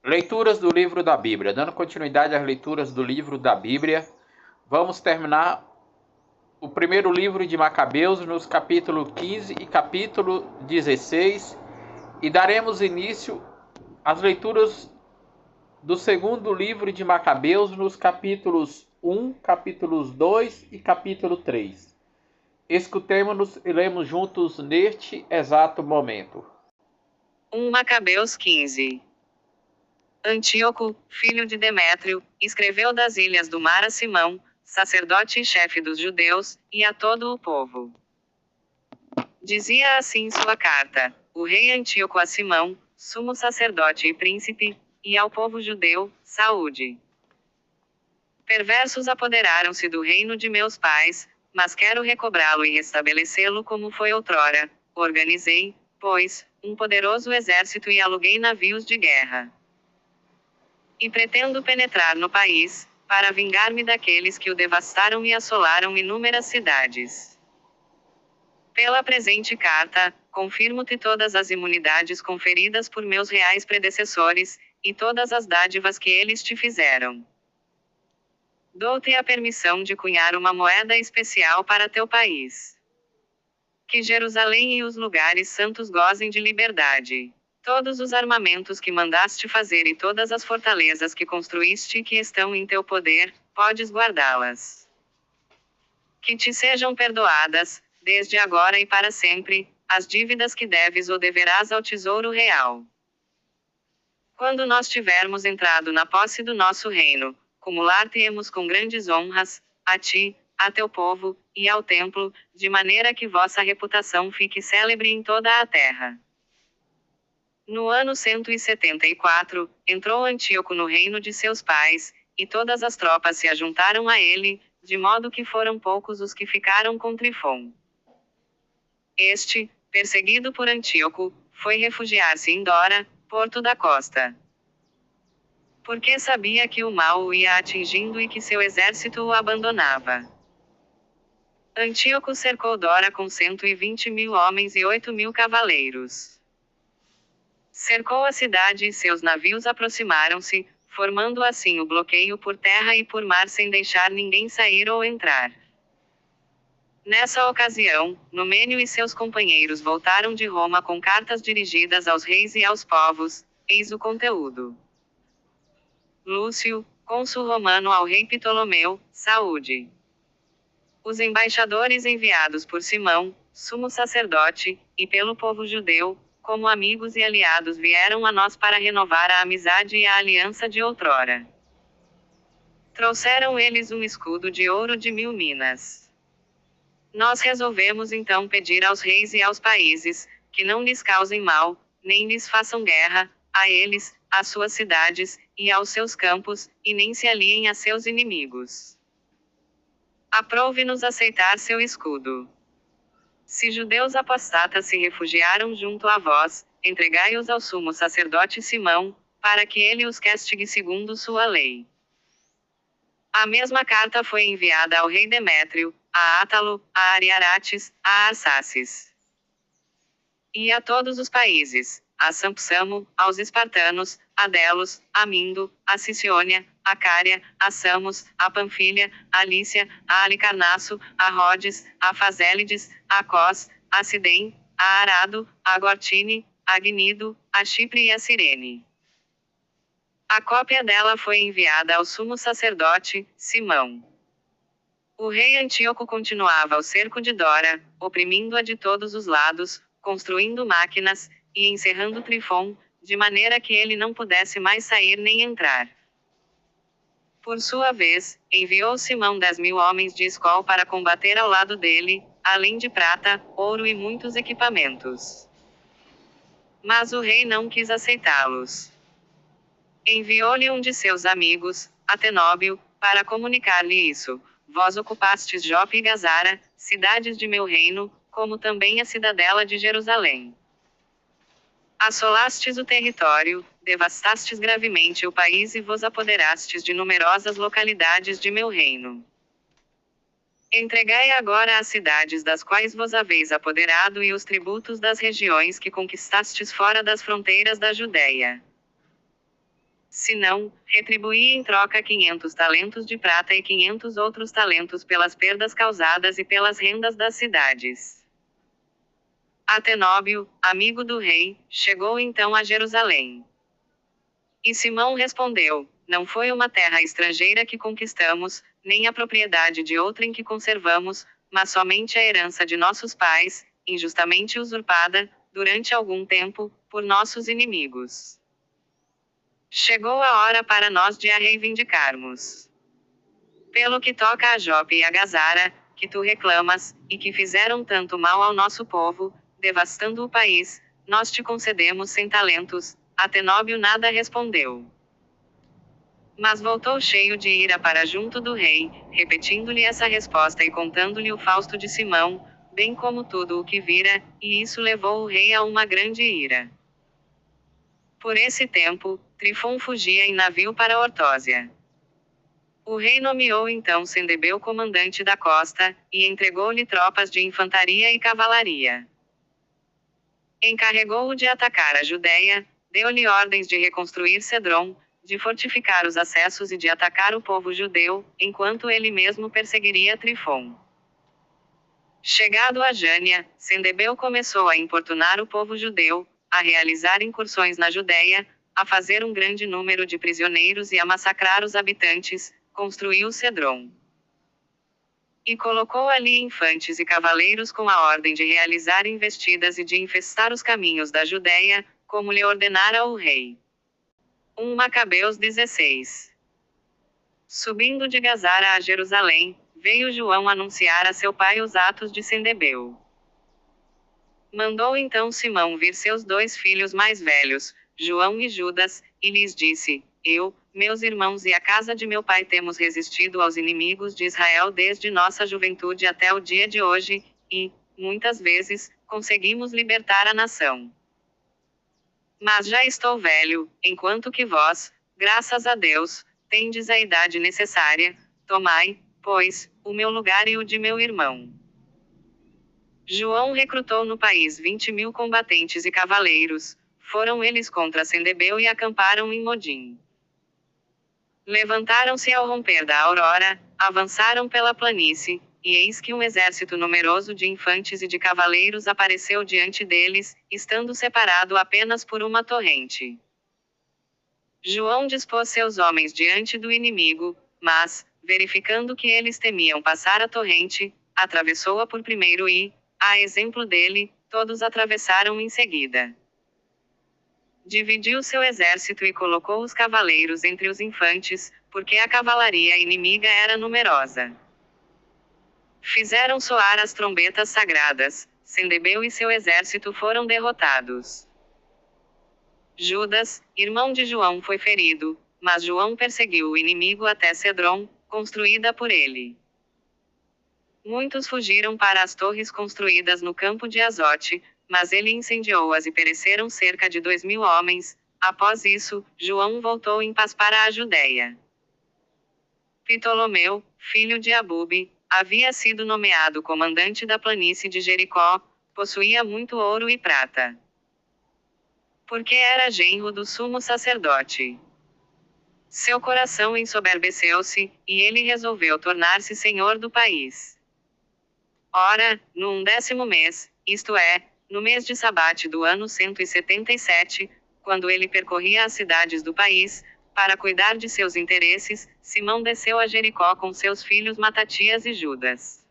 Leituras do livro da Bíblia. Dando continuidade às leituras do livro da Bíblia, vamos terminar o primeiro livro de Macabeus nos capítulo 15 e capítulo 16 e daremos início às leituras do segundo livro de Macabeus nos capítulos 1, capítulos 2 e capítulo 3. Escutemo-nos e lemos juntos neste exato momento. 1 Macabeus 15. Antíoco, filho de Demétrio, escreveu das ilhas do mar a Simão, sacerdote e chefe dos judeus, e a todo o povo. Dizia assim sua carta: o rei Antíoco a Simão, sumo sacerdote e príncipe, e ao povo judeu, saúde. Perversos apoderaram-se do reino de meus pais, mas quero recobrá-lo e restabelecê-lo como foi outrora. Organizei, pois, um poderoso exército e aluguei navios de guerra. E pretendo penetrar no país, para vingar-me daqueles que o devastaram e assolaram inúmeras cidades. Pela presente carta, confirmo-te todas as imunidades conferidas por meus reais predecessores, e todas as dádivas que eles te fizeram. Dou-te a permissão de cunhar uma moeda especial para teu país. Que Jerusalém e os lugares santos gozem de liberdade. Todos os armamentos que mandaste fazer e todas as fortalezas que construíste e que estão em teu poder, podes guardá-las. Que te sejam perdoadas, desde agora e para sempre, as dívidas que deves ou deverás ao tesouro real. Quando nós tivermos entrado na posse do nosso reino, cumular-te-emos com grandes honras, a ti, a teu povo, e ao templo, de maneira que vossa reputação fique célebre em toda a terra. No ano 174, entrou Antíoco no reino de seus pais, e todas as tropas se ajuntaram a ele, de modo que foram poucos os que ficaram com Trifon. Este, perseguido por Antíoco, foi refugiar-se em Dora, porto da costa. Porque sabia que o mal o ia atingindo e que seu exército o abandonava. Antíoco cercou Dora com 120.000 homens e 8.000 cavaleiros. Cercou a cidade e seus navios aproximaram-se, formando assim o bloqueio por terra e por mar sem deixar ninguém sair ou entrar. Nessa ocasião, Numênio e seus companheiros voltaram de Roma com cartas dirigidas aos reis e aos povos. Eis o conteúdo. Lúcio, cônsul romano ao rei Ptolomeu, saúde. Os embaixadores enviados por Simão, sumo sacerdote, e pelo povo judeu, como amigos e aliados vieram a nós para renovar a amizade e a aliança de outrora. Trouxeram eles um escudo de ouro de 1000 minas. Nós resolvemos então pedir aos reis e aos países, que não lhes causem mal, nem lhes façam guerra, a eles, às suas cidades, e aos seus campos, e nem se aliem a seus inimigos. Aprove-nos aceitar seu escudo. Se judeus apostatas se refugiaram junto a vós, entregai-os ao sumo sacerdote Simão, para que ele os castigue segundo sua lei. A mesma carta foi enviada ao rei Demétrio, a Átalo, a Ariarates, a Arsaces. E a todos os países, a Sampsamo, aos espartanos, a Delos, a Mindo, a Siciônia, a Cária, a Samos, a Panfilha, a Lícia, a Alicarnasso, a Rhodes, a Fazélides, a Cós, a Sidém, a Arado, a Gortine, a Gnido, a Chipre e a Cirene. A cópia dela foi enviada ao sumo sacerdote, Simão. O rei Antíoco continuava ao cerco de Dora, oprimindo-a de todos os lados, construindo máquinas, e encerrando Trifon, de maneira que ele não pudesse mais sair nem entrar. Por sua vez, enviou Simão 10.000 homens de escol para combater ao lado dele, além de prata, ouro e muitos equipamentos. Mas o rei não quis aceitá-los. Enviou-lhe um de seus amigos, Atenóbio, para comunicar-lhe isso: vós ocupastes Jope e Gazara, cidades de meu reino, como também a cidadela de Jerusalém. Assolastes o território, devastastes gravemente o país e vos apoderastes de numerosas localidades de meu reino. Entregai agora as cidades das quais vos haveis apoderado e os tributos das regiões que conquistastes fora das fronteiras da Judéia. Se não, retribuía em troca 500 talentos de prata e 500 outros talentos pelas perdas causadas e pelas rendas das cidades. Atenóbio, amigo do rei, chegou então a Jerusalém. E Simão respondeu: Não foi uma terra estrangeira que conquistamos, nem a propriedade de outrem que conservamos, mas somente a herança de nossos pais, injustamente usurpada, durante algum tempo, por nossos inimigos. Chegou a hora para nós de a reivindicarmos. Pelo que toca a Jope e a Gazara, que tu reclamas, e que fizeram tanto mal ao nosso povo, devastando o país, nós te concedemos 100 talentos. Atenóbio nada respondeu. Mas voltou cheio de ira para junto do rei, repetindo-lhe essa resposta e contando-lhe o fausto de Simão, bem como tudo o que vira, e isso levou o rei a uma grande ira. Por esse tempo, Trifon fugia em navio para Ortósia. O rei nomeou então Sendebeu comandante da costa, e entregou-lhe tropas de infantaria e cavalaria. Encarregou-o de atacar a Judéia, deu-lhe ordens de reconstruir Cedron, de fortificar os acessos e de atacar o povo judeu, enquanto ele mesmo perseguiria Trifon. Chegado a Jânia, Sendebeu começou a importunar o povo judeu, a realizar incursões na Judéia, a fazer um grande número de prisioneiros e a massacrar os habitantes, construiu Cedron. E colocou ali infantes e cavaleiros com a ordem de realizar investidas e de infestar os caminhos da Judéia, como lhe ordenara o rei. 1 Macabeus 16. Subindo de Gazara a Jerusalém, veio João anunciar a seu pai os atos de Sendebeu. Mandou então Simão vir seus 2 filhos mais velhos, João e Judas, e lhes disse: Eu, meus irmãos e a casa de meu pai temos resistido aos inimigos de Israel desde nossa juventude até o dia de hoje, e, muitas vezes, conseguimos libertar a nação. Mas já estou velho, enquanto que vós, graças a Deus, tendes a idade necessária. Tomai, pois, o meu lugar e o de meu irmão. João recrutou no país 20.000 combatentes e cavaleiros. Foram eles contra Sendebeu e acamparam em Modim. Levantaram-se ao romper da aurora, avançaram pela planície, e eis que um exército numeroso de infantes e de cavaleiros apareceu diante deles, estando separado apenas por uma torrente. João dispôs seus homens diante do inimigo, mas, verificando que eles temiam passar a torrente, atravessou-a por primeiro e, a exemplo dele, todos atravessaram em seguida. Dividiu seu exército e colocou os cavaleiros entre os infantes, porque a cavalaria inimiga era numerosa. Fizeram soar as trombetas sagradas, Sendebeu e seu exército foram derrotados. Judas, irmão de João, foi ferido, mas João perseguiu o inimigo até Cedron, construída por ele. Muitos fugiram para as torres construídas no campo de Azote, mas ele incendiou-as e pereceram cerca de 2.000 homens. Após isso, João voltou em paz para a Judéia. Ptolomeu, filho de Abube, havia sido nomeado comandante da planície de Jericó, possuía muito ouro e prata. Porque era genro do sumo sacerdote. Seu coração ensoberbeceu-se, e ele resolveu tornar-se senhor do país. Ora, no 11º mês, isto é, no mês de Sabate do ano 177, quando ele percorria as cidades do país, para cuidar de seus interesses, Simão desceu a Jericó com seus filhos Matatias e Judas.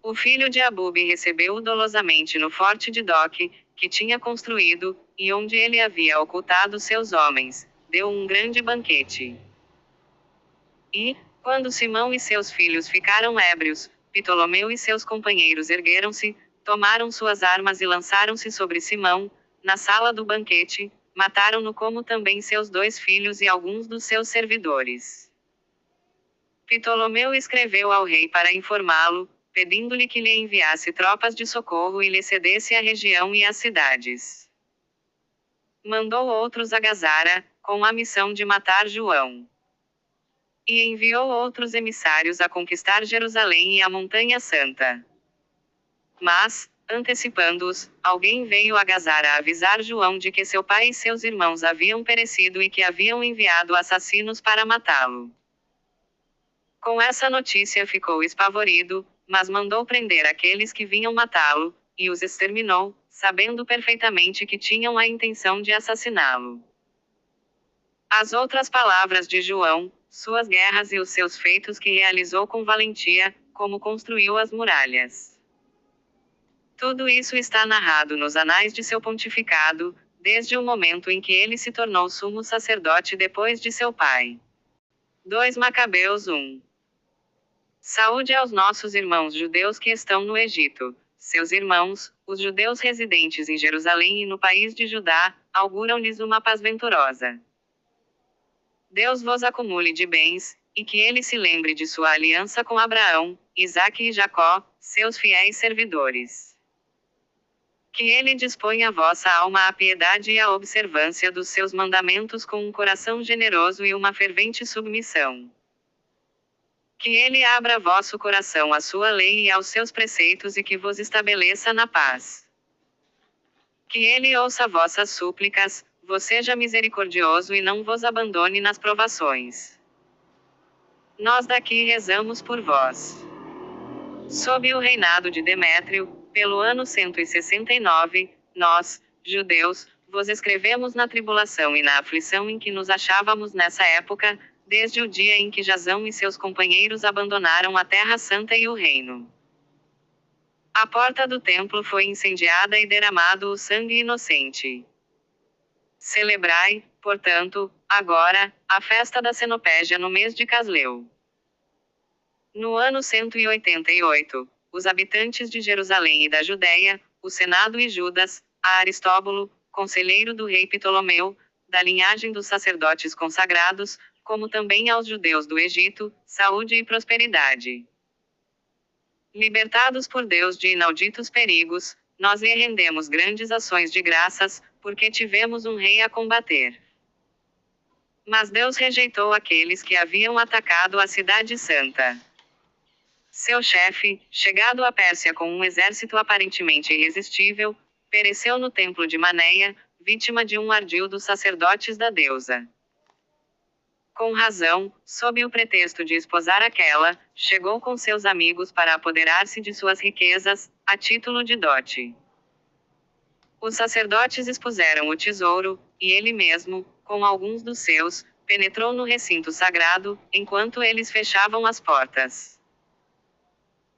O filho de Abube recebeu-o dolosamente no forte de Doque, que tinha construído, e onde ele havia ocultado seus homens, deu um grande banquete. E, quando Simão e seus filhos ficaram ébrios, Ptolomeu e seus companheiros ergueram-se, tomaram suas armas e lançaram-se sobre Simão, na sala do banquete, mataram-no como também seus 2 filhos e alguns dos seus servidores. Ptolomeu escreveu ao rei para informá-lo, pedindo-lhe que lhe enviasse tropas de socorro e lhe cedesse a região e as cidades. Mandou outros a Gazara, com a missão de matar João. E enviou outros emissários a conquistar Jerusalém e a Montanha Santa. Mas, Antecipando-os, alguém veio a Gazara a avisar João de que seu pai e seus irmãos haviam perecido e que haviam enviado assassinos para matá-lo. Com essa notícia ficou espavorido, mas mandou prender aqueles que vinham matá-lo, e os exterminou, sabendo perfeitamente que tinham a intenção de assassiná-lo. As outras palavras de João, suas guerras e os seus feitos que realizou com valentia, como construiu as muralhas. Tudo isso está narrado nos anais de seu pontificado, desde o momento em que ele se tornou sumo sacerdote depois de seu pai. 2 Macabeus 1. Saúde aos nossos irmãos judeus que estão no Egito. Seus irmãos, os judeus residentes em Jerusalém e no país de Judá, auguram-lhes uma paz venturosa. Deus vos acumule de bens, e que ele se lembre de sua aliança com Abraão, Isaque e Jacó, seus fiéis servidores. Que ele disponha a vossa alma à piedade e à observância dos seus mandamentos com um coração generoso e uma fervente submissão. Que ele abra vosso coração à sua lei e aos seus preceitos e que vos estabeleça na paz. Que ele ouça vossas súplicas, vos seja misericordioso e não vos abandone nas provações. Nós daqui rezamos por vós. Sob o reinado de Demétrio, pelo ano 169, nós, judeus, vos escrevemos na tribulação e na aflição em que nos achávamos nessa época, desde o dia em que Jasão e seus companheiros abandonaram a Terra Santa e o reino. A porta do templo foi incendiada e derramado o sangue inocente. Celebrai, portanto, agora, a festa da Cenopégia no mês de Casleu. No ano 188, os habitantes de Jerusalém e da Judéia, o Senado e Judas, a Aristóbulo, conselheiro do rei Ptolomeu, da linhagem dos sacerdotes consagrados, como também aos judeus do Egito, saúde e prosperidade. Libertados por Deus de inauditos perigos, nós lhe rendemos grandes ações de graças, porque tivemos um rei a combater. Mas Deus rejeitou aqueles que haviam atacado a cidade santa. Seu chefe, chegado à Pérsia com um exército aparentemente irresistível, pereceu no templo de Manéia, vítima de um ardil dos sacerdotes da deusa. Com razão, sob o pretexto de esposar aquela, chegou com seus amigos para apoderar-se de suas riquezas, a título de dote. Os sacerdotes expuseram o tesouro, e ele mesmo, com alguns dos seus, penetrou no recinto sagrado, enquanto eles fechavam as portas.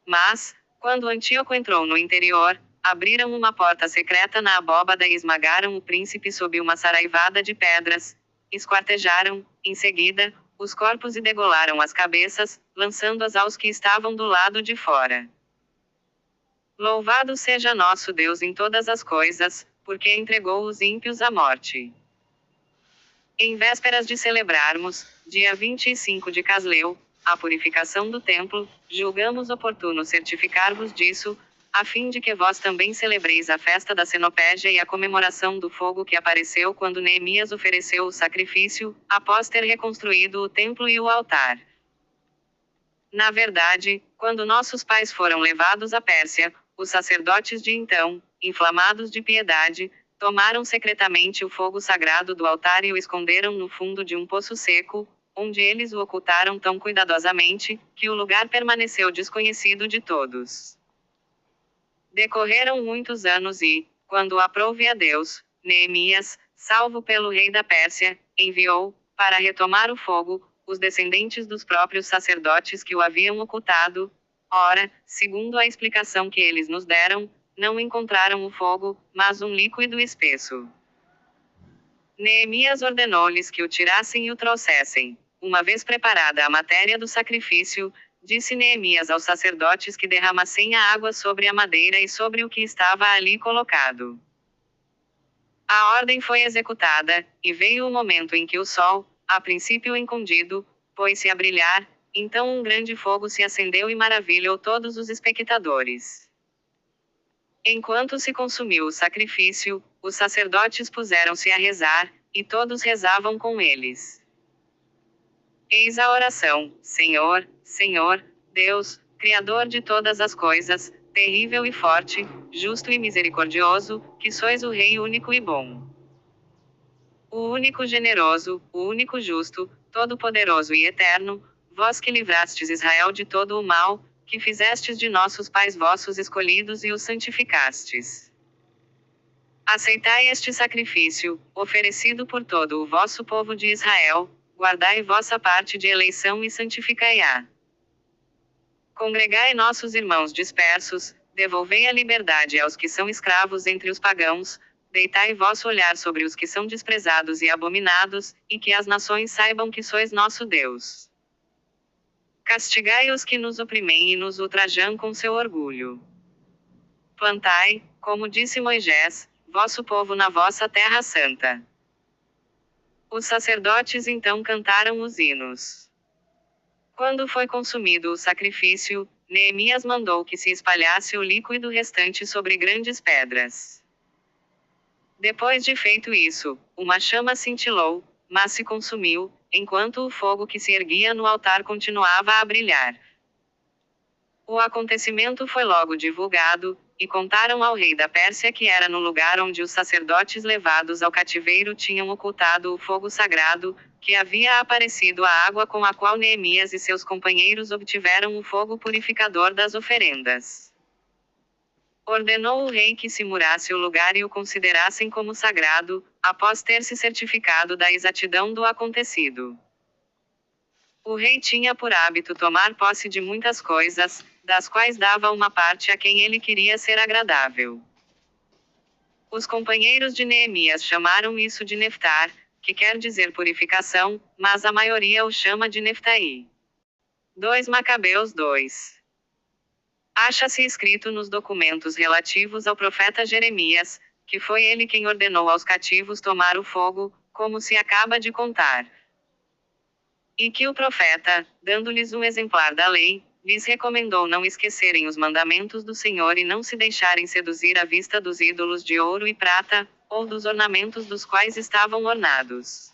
Mas, quando Antíoco entrou no interior, abriram uma porta secreta na abóbada e esmagaram o príncipe sob uma saraivada de pedras, esquartejaram, em seguida, os corpos e degolaram as cabeças, lançando-as aos que estavam do lado de fora. Louvado seja nosso Deus em todas as coisas, porque entregou os ímpios à morte. Em vésperas de celebrarmos, dia 25 de Casleu, a purificação do templo, julgamos oportuno certificar-vos disso, a fim de que vós também celebreis a festa da Cenopégia e a comemoração do fogo que apareceu quando Neemias ofereceu o sacrifício, após ter reconstruído o templo e o altar. Na verdade, quando nossos pais foram levados à Pérsia, os sacerdotes de então, inflamados de piedade, tomaram secretamente o fogo sagrado do altar e o esconderam no fundo de um poço seco, onde eles o ocultaram tão cuidadosamente, que o lugar permaneceu desconhecido de todos. Decorreram muitos anos e, quando aprouve a Deus, Neemias, salvo pelo rei da Pérsia, enviou, para retomar o fogo, os descendentes dos próprios sacerdotes que o haviam ocultado. Ora, segundo a explicação que eles nos deram, não encontraram o fogo, mas um líquido espesso. Neemias ordenou-lhes que o tirassem e o trouxessem. Uma vez preparada a matéria do sacrifício, disse Neemias aos sacerdotes que derramassem a água sobre a madeira e sobre o que estava ali colocado. A ordem foi executada, e veio o momento em que o sol, a princípio encondido, pôs-se a brilhar, então um grande fogo se acendeu e maravilhou todos os espectadores. Enquanto se consumiu o sacrifício, os sacerdotes puseram-se a rezar, e todos rezavam com eles. Eis a oração: Senhor, Senhor, Deus, Criador de todas as coisas, terrível e forte, justo e misericordioso, que sois o Rei único e bom. O único generoso, o único justo, todo-poderoso e eterno, vós que livrastes Israel de todo o mal, que fizestes de nossos pais vossos escolhidos e os santificastes. Aceitai este sacrifício, oferecido por todo o vosso povo de Israel, guardai vossa parte de eleição e santificai-a. Congregai nossos irmãos dispersos, devolvei a liberdade aos que são escravos entre os pagãos, deitai vosso olhar sobre os que são desprezados e abominados, e que as nações saibam que sois nosso Deus. Castigai os que nos oprimem e nos ultrajam com seu orgulho. Plantai, como disse Moisés, vosso povo na vossa terra santa. Os sacerdotes então cantaram os hinos. Quando foi consumido o sacrifício, Neemias mandou que se espalhasse o líquido restante sobre grandes pedras. Depois de feito isso, uma chama cintilou, mas se consumiu, enquanto o fogo que se erguia no altar continuava a brilhar. O acontecimento foi logo divulgado, e contaram ao rei da Pérsia que era no lugar onde os sacerdotes levados ao cativeiro tinham ocultado o fogo sagrado, que havia aparecido a água com a qual Neemias e seus companheiros obtiveram o fogo purificador das oferendas. Ordenou o rei que se murasse o lugar e o considerassem como sagrado, após ter se certificado da exatidão do acontecido. O rei tinha por hábito tomar posse de muitas coisas, das quais dava uma parte a quem ele queria ser agradável. Os companheiros de Neemias chamaram isso de Neftar, que quer dizer purificação, mas a maioria o chama de Neftaí. 2 Macabeus 2. Acha-se escrito nos documentos relativos ao profeta Jeremias, que foi ele quem ordenou aos cativos tomar o fogo, como se acaba de contar. E que o profeta, dando-lhes um exemplar da lei, lhes recomendou não esquecerem os mandamentos do Senhor e não se deixarem seduzir à vista dos ídolos de ouro e prata, ou dos ornamentos dos quais estavam ornados.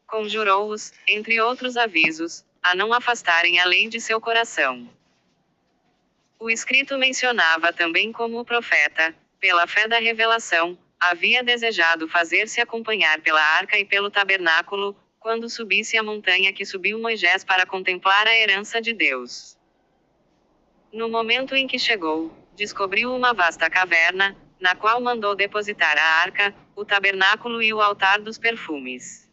Conjurou-os, entre outros avisos, a não afastarem a lei de seu coração. O escrito mencionava também como o profeta, pela fé da revelação, havia desejado fazer-se acompanhar pela arca e pelo tabernáculo, quando subisse a montanha que subiu Moisés para contemplar a herança de Deus. No momento em que chegou, descobriu uma vasta caverna, na qual mandou depositar a arca, o tabernáculo e o altar dos perfumes.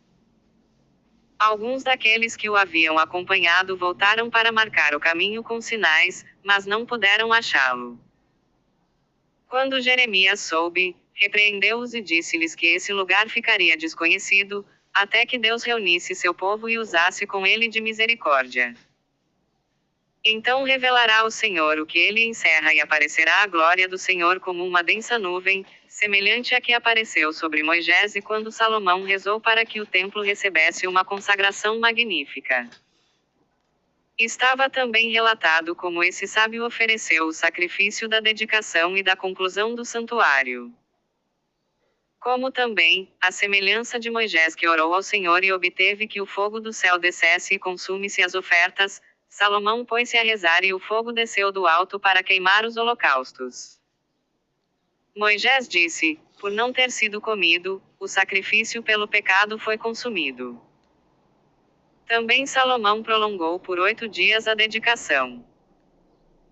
Alguns daqueles que o haviam acompanhado voltaram para marcar o caminho com sinais, mas não puderam achá-lo. Quando Jeremias soube, repreendeu-os e disse-lhes que esse lugar ficaria desconhecido, até que Deus reunisse seu povo e usasse com ele de misericórdia. Então revelará o Senhor o que ele encerra e aparecerá a glória do Senhor como uma densa nuvem, semelhante à que apareceu sobre Moisés e quando Salomão rezou para que o templo recebesse uma consagração magnífica. Estava também relatado como esse sábio ofereceu o sacrifício da dedicação e da conclusão do santuário. Como também, à semelhança de Moisés que orou ao Senhor e obteve que o fogo do céu descesse e consumisse as ofertas, Salomão pôs-se a rezar e o fogo desceu do alto para queimar os holocaustos. Moisés disse: por não ter sido comido, o sacrifício pelo pecado foi consumido. Também Salomão prolongou por 8 dias a dedicação.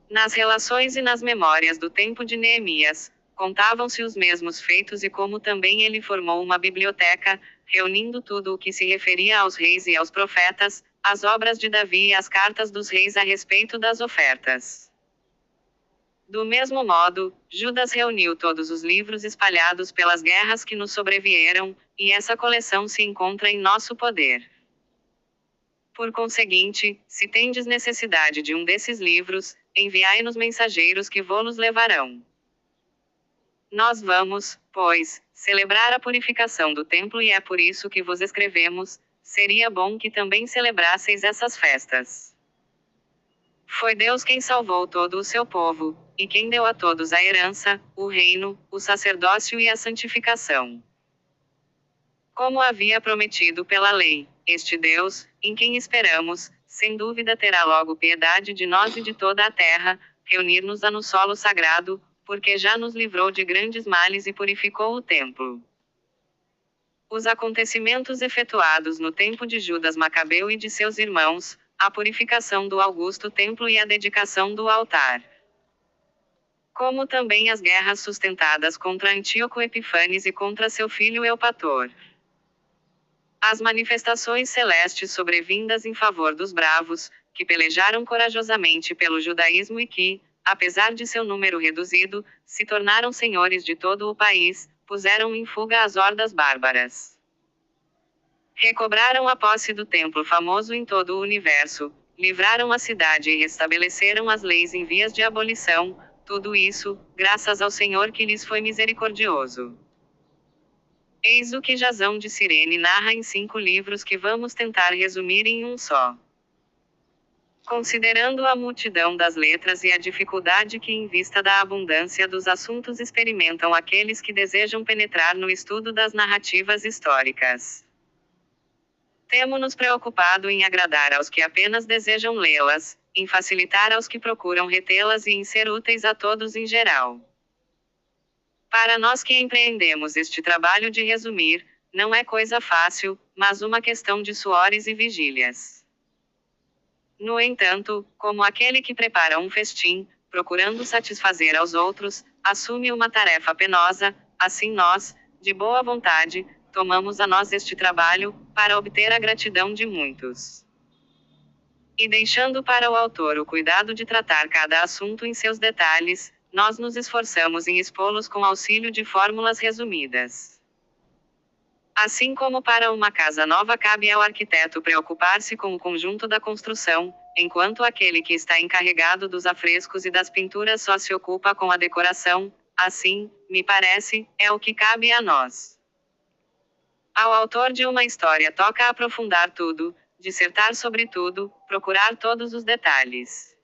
Nas relações e nas memórias do tempo de Neemias, contavam-se os mesmos feitos e como também ele formou uma biblioteca, reunindo tudo o que se referia aos reis e aos profetas, as obras de Davi e as cartas dos reis a respeito das ofertas. Do mesmo modo, Judas reuniu todos os livros espalhados pelas guerras que nos sobrevieram, e essa coleção se encontra em nosso poder. Por conseguinte, se tendes necessidade de um desses livros, enviai-nos mensageiros que vô-los levarão. Nós vamos, pois, celebrar a purificação do templo e é por isso que vos escrevemos, seria bom que também celebrasseis essas festas. Foi Deus quem salvou todo o seu povo, e quem deu a todos a herança, o reino, o sacerdócio e a santificação. Como havia prometido pela lei, este Deus, em quem esperamos, sem dúvida terá logo piedade de nós e de toda a terra, reunir-nos-á no solo sagrado, porque já nos livrou de grandes males e purificou o templo. Os acontecimentos efetuados no tempo de Judas Macabeu e de seus irmãos, a purificação do augusto templo e a dedicação do altar. Como também as guerras sustentadas contra Antíoco Epifanes e contra seu filho Eupator. As manifestações celestes sobrevindas em favor dos bravos, que pelejaram corajosamente pelo judaísmo e que, apesar de seu número reduzido, se tornaram senhores de todo o país, puseram em fuga as hordas bárbaras. Recobraram a posse do templo famoso em todo o universo, livraram a cidade e restabeleceram as leis em vias de abolição, tudo isso, graças ao Senhor que lhes foi misericordioso. Eis o que Jasão de Cirene narra em 5 livros que vamos tentar resumir em um só. Considerando a multidão das letras e a dificuldade que em vista da abundância dos assuntos experimentam aqueles que desejam penetrar no estudo das narrativas históricas. Temo-nos preocupado em agradar aos que apenas desejam lê-las, em facilitar aos que procuram retê-las e em ser úteis a todos em geral. Para nós que empreendemos este trabalho de resumir, não é coisa fácil, mas uma questão de suores e vigílias. No entanto, como aquele que prepara um festim, procurando satisfazer aos outros, assume uma tarefa penosa, assim nós, de boa vontade, tomamos a nós este trabalho, para obter a gratidão de muitos. E deixando para o autor o cuidado de tratar cada assunto em seus detalhes, nós nos esforçamos em expô-los com auxílio de fórmulas resumidas. Assim como para uma casa nova cabe ao arquiteto preocupar-se com o conjunto da construção, enquanto aquele que está encarregado dos afrescos e das pinturas só se ocupa com a decoração, assim, me parece, é o que cabe a nós. Ao autor de uma história toca aprofundar tudo, dissertar sobre tudo, procurar todos os detalhes.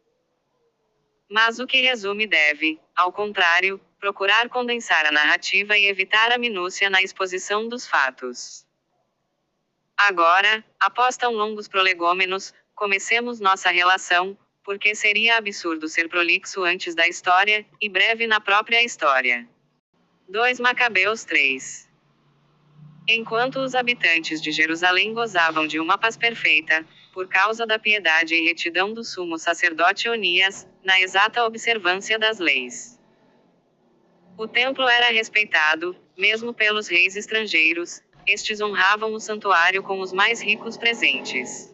Mas o que resume deve, ao contrário, procurar condensar a narrativa e evitar a minúcia na exposição dos fatos. Agora, após tão longos prolegômenos, comecemos nossa relação, porque seria absurdo ser prolixo antes da história, e breve na própria história. 2 Macabeus 3. Enquanto os habitantes de Jerusalém gozavam de uma paz perfeita, por causa da piedade e retidão do sumo sacerdote Onias, na exata observância das leis. O templo era respeitado, mesmo pelos reis estrangeiros, estes honravam o santuário com os mais ricos presentes.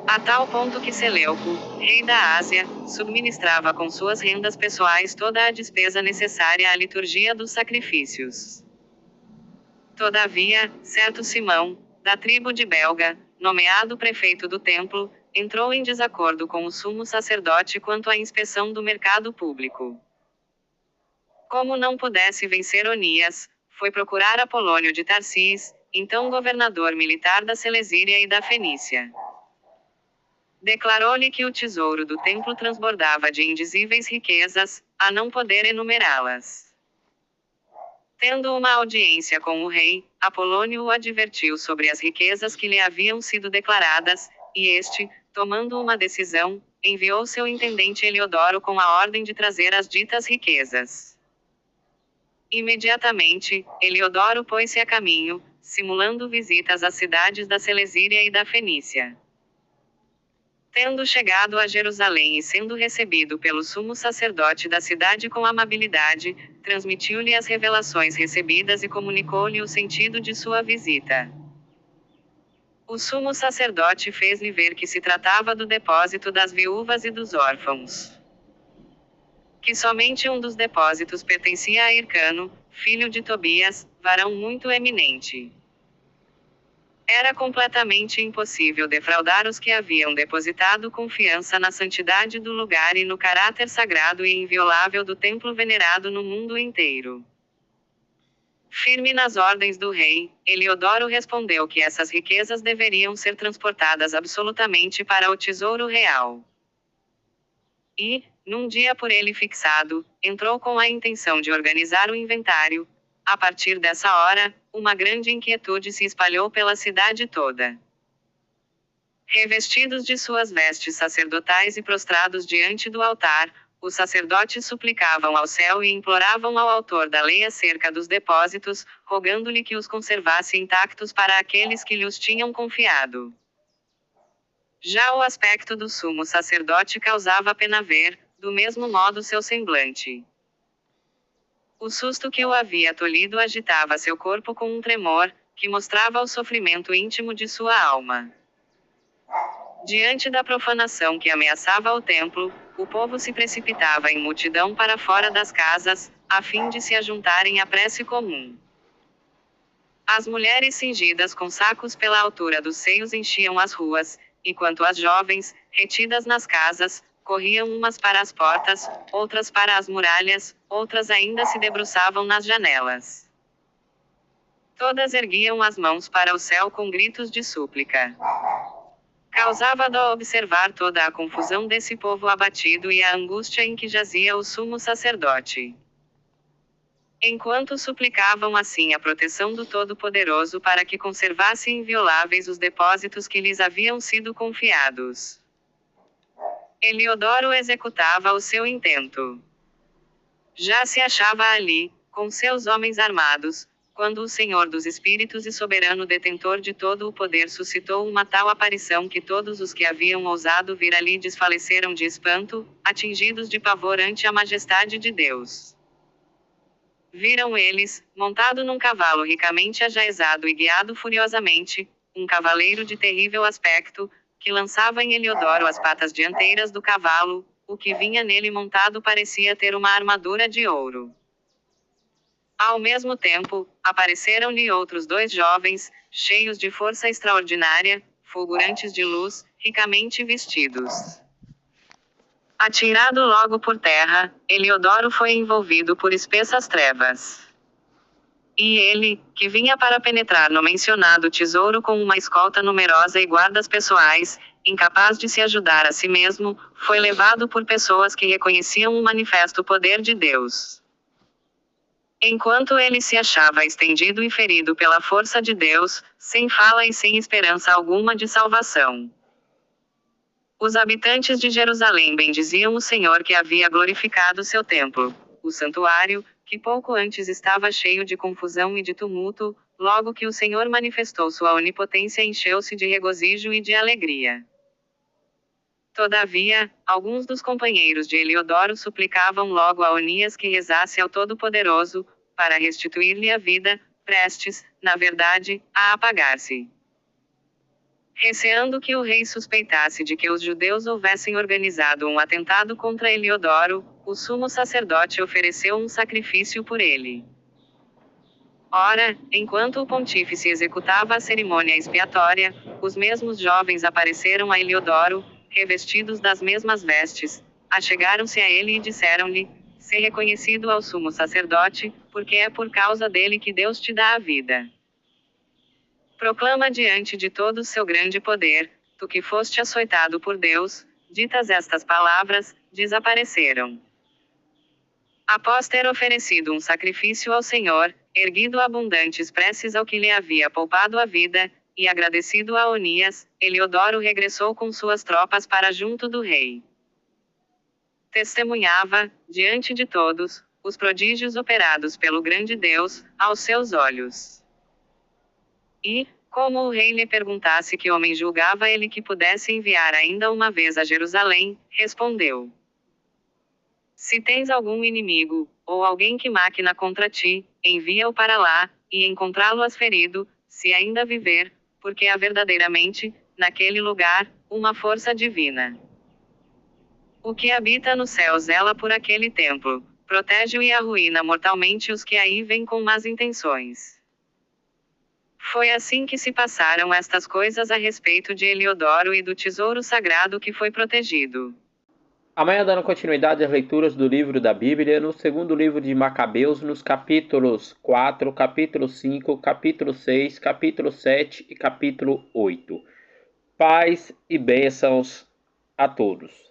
A tal ponto que Seleuco, rei da Ásia, subministrava com suas rendas pessoais toda a despesa necessária à liturgia dos sacrifícios. Todavia, certo Simão, da tribo de Belga, nomeado prefeito do templo, entrou em desacordo com o sumo sacerdote quanto à inspeção do mercado público. Como não pudesse vencer Onias, foi procurar Apolônio de Tarsis, então governador militar da Celesíria e da Fenícia. Declarou-lhe que o tesouro do templo transbordava de indizíveis riquezas, a não poder enumerá-las. Tendo uma audiência com o rei, Apolônio o advertiu sobre as riquezas que lhe haviam sido declaradas, e este, tomando uma decisão, enviou seu intendente Heliodoro com a ordem de trazer as ditas riquezas. Imediatamente, Heliodoro pôs-se a caminho, simulando visitas às cidades da Celesíria e da Fenícia. Tendo chegado a Jerusalém e sendo recebido pelo sumo sacerdote da cidade com amabilidade, transmitiu-lhe as revelações recebidas e comunicou-lhe o sentido de sua visita. O sumo sacerdote fez-lhe ver que se tratava do depósito das viúvas e dos órfãos. Que somente um dos depósitos pertencia a Hircano, filho de Tobias, varão muito eminente. Era completamente impossível defraudar os que haviam depositado confiança na santidade do lugar e no caráter sagrado e inviolável do templo venerado no mundo inteiro. Firme nas ordens do rei, Heliodoro respondeu que essas riquezas deveriam ser transportadas absolutamente para o tesouro real. E, num dia por ele fixado, entrou com a intenção de organizar o inventário. A partir dessa hora, uma grande inquietude se espalhou pela cidade toda. Revestidos de suas vestes sacerdotais e prostrados diante do altar, os sacerdotes suplicavam ao céu e imploravam ao autor da lei acerca dos depósitos, rogando-lhe que os conservasse intactos para aqueles que lhe os tinham confiado. Já o aspecto do sumo sacerdote causava pena ver, do mesmo modo seu semblante. O susto que o havia tolhido agitava seu corpo com um tremor, que mostrava o sofrimento íntimo de sua alma. Diante da profanação que ameaçava o templo, o povo se precipitava em multidão para fora das casas, a fim de se ajuntarem à prece comum. As mulheres cingidas com sacos pela altura dos seios enchiam as ruas, enquanto as jovens, retidas nas casas, corriam umas para as portas, outras para as muralhas, outras ainda se debruçavam nas janelas. Todas erguiam as mãos para o céu com gritos de súplica. Causava dó observar toda a confusão desse povo abatido e a angústia em que jazia o sumo sacerdote. Enquanto suplicavam assim a proteção do Todo-Poderoso para que conservasse invioláveis os depósitos que lhes haviam sido confiados, Eliodoro executava o seu intento. Já se achava ali, com seus homens armados, quando o Senhor dos Espíritos e soberano detentor de todo o poder suscitou uma tal aparição que todos os que haviam ousado vir ali desfaleceram de espanto, atingidos de pavor ante a majestade de Deus. Viram eles, montado num cavalo ricamente ajaezado e guiado furiosamente, um cavaleiro de terrível aspecto, que lançava em Eliodoro as patas dianteiras do cavalo, o que vinha nele montado parecia ter uma armadura de ouro. Ao mesmo tempo, apareceram-lhe outros 2 jovens, cheios de força extraordinária, fulgurantes de luz, ricamente vestidos. Atirado logo por terra, Eliodoro foi envolvido por espessas trevas. E ele, que vinha para penetrar no mencionado tesouro com uma escolta numerosa e guardas pessoais, incapaz de se ajudar a si mesmo, foi levado por pessoas que reconheciam o manifesto poder de Deus. Enquanto ele se achava estendido e ferido pela força de Deus, sem fala e sem esperança alguma de salvação, os habitantes de Jerusalém bendiziam o Senhor que havia glorificado seu templo, o santuário, que pouco antes estava cheio de confusão e de tumulto, logo que o Senhor manifestou sua onipotência encheu-se de regozijo e de alegria. Todavia, alguns dos companheiros de Eliodoro suplicavam logo a Onias que rezasse ao Todo-Poderoso, para restituir-lhe a vida, prestes, na verdade, a apagar-se. Receando que o rei suspeitasse de que os judeus houvessem organizado um atentado contra Eliodoro, o sumo sacerdote ofereceu um sacrifício por ele. Ora, enquanto o pontífice executava a cerimônia expiatória, os mesmos jovens apareceram a Eliodoro, revestidos das mesmas vestes, achegaram-se a ele e disseram-lhe: "Sê reconhecido ao sumo sacerdote, porque é por causa dele que Deus te dá a vida. Proclama diante de todo o seu grande poder, tu que foste açoitado por Deus." Ditas estas palavras, desapareceram. Após ter oferecido um sacrifício ao Senhor, erguido abundantes preces ao que lhe havia poupado a vida, e agradecido a Onias, Eliodoro regressou com suas tropas para junto do rei. Testemunhava, diante de todos, os prodígios operados pelo grande Deus, aos seus olhos. E, como o rei lhe perguntasse que homem julgava ele que pudesse enviar ainda uma vez a Jerusalém, respondeu: "Se tens algum inimigo, ou alguém que maquina contra ti, envia-o para lá, e encontrá-lo-as ferido, se ainda viver, porque há verdadeiramente, naquele lugar, uma força divina. O que habita no céu zela por aquele templo, protege-o e arruína mortalmente os que aí vêm com más intenções." Foi assim que se passaram estas coisas a respeito de Eliodoro e do tesouro sagrado que foi protegido. Amanhã, dando continuidade às leituras do livro da Bíblia, no segundo livro de Macabeus, nos capítulos 4, capítulo 5, capítulo 6, capítulo 7 e capítulo 8. Paz e bênçãos a todos.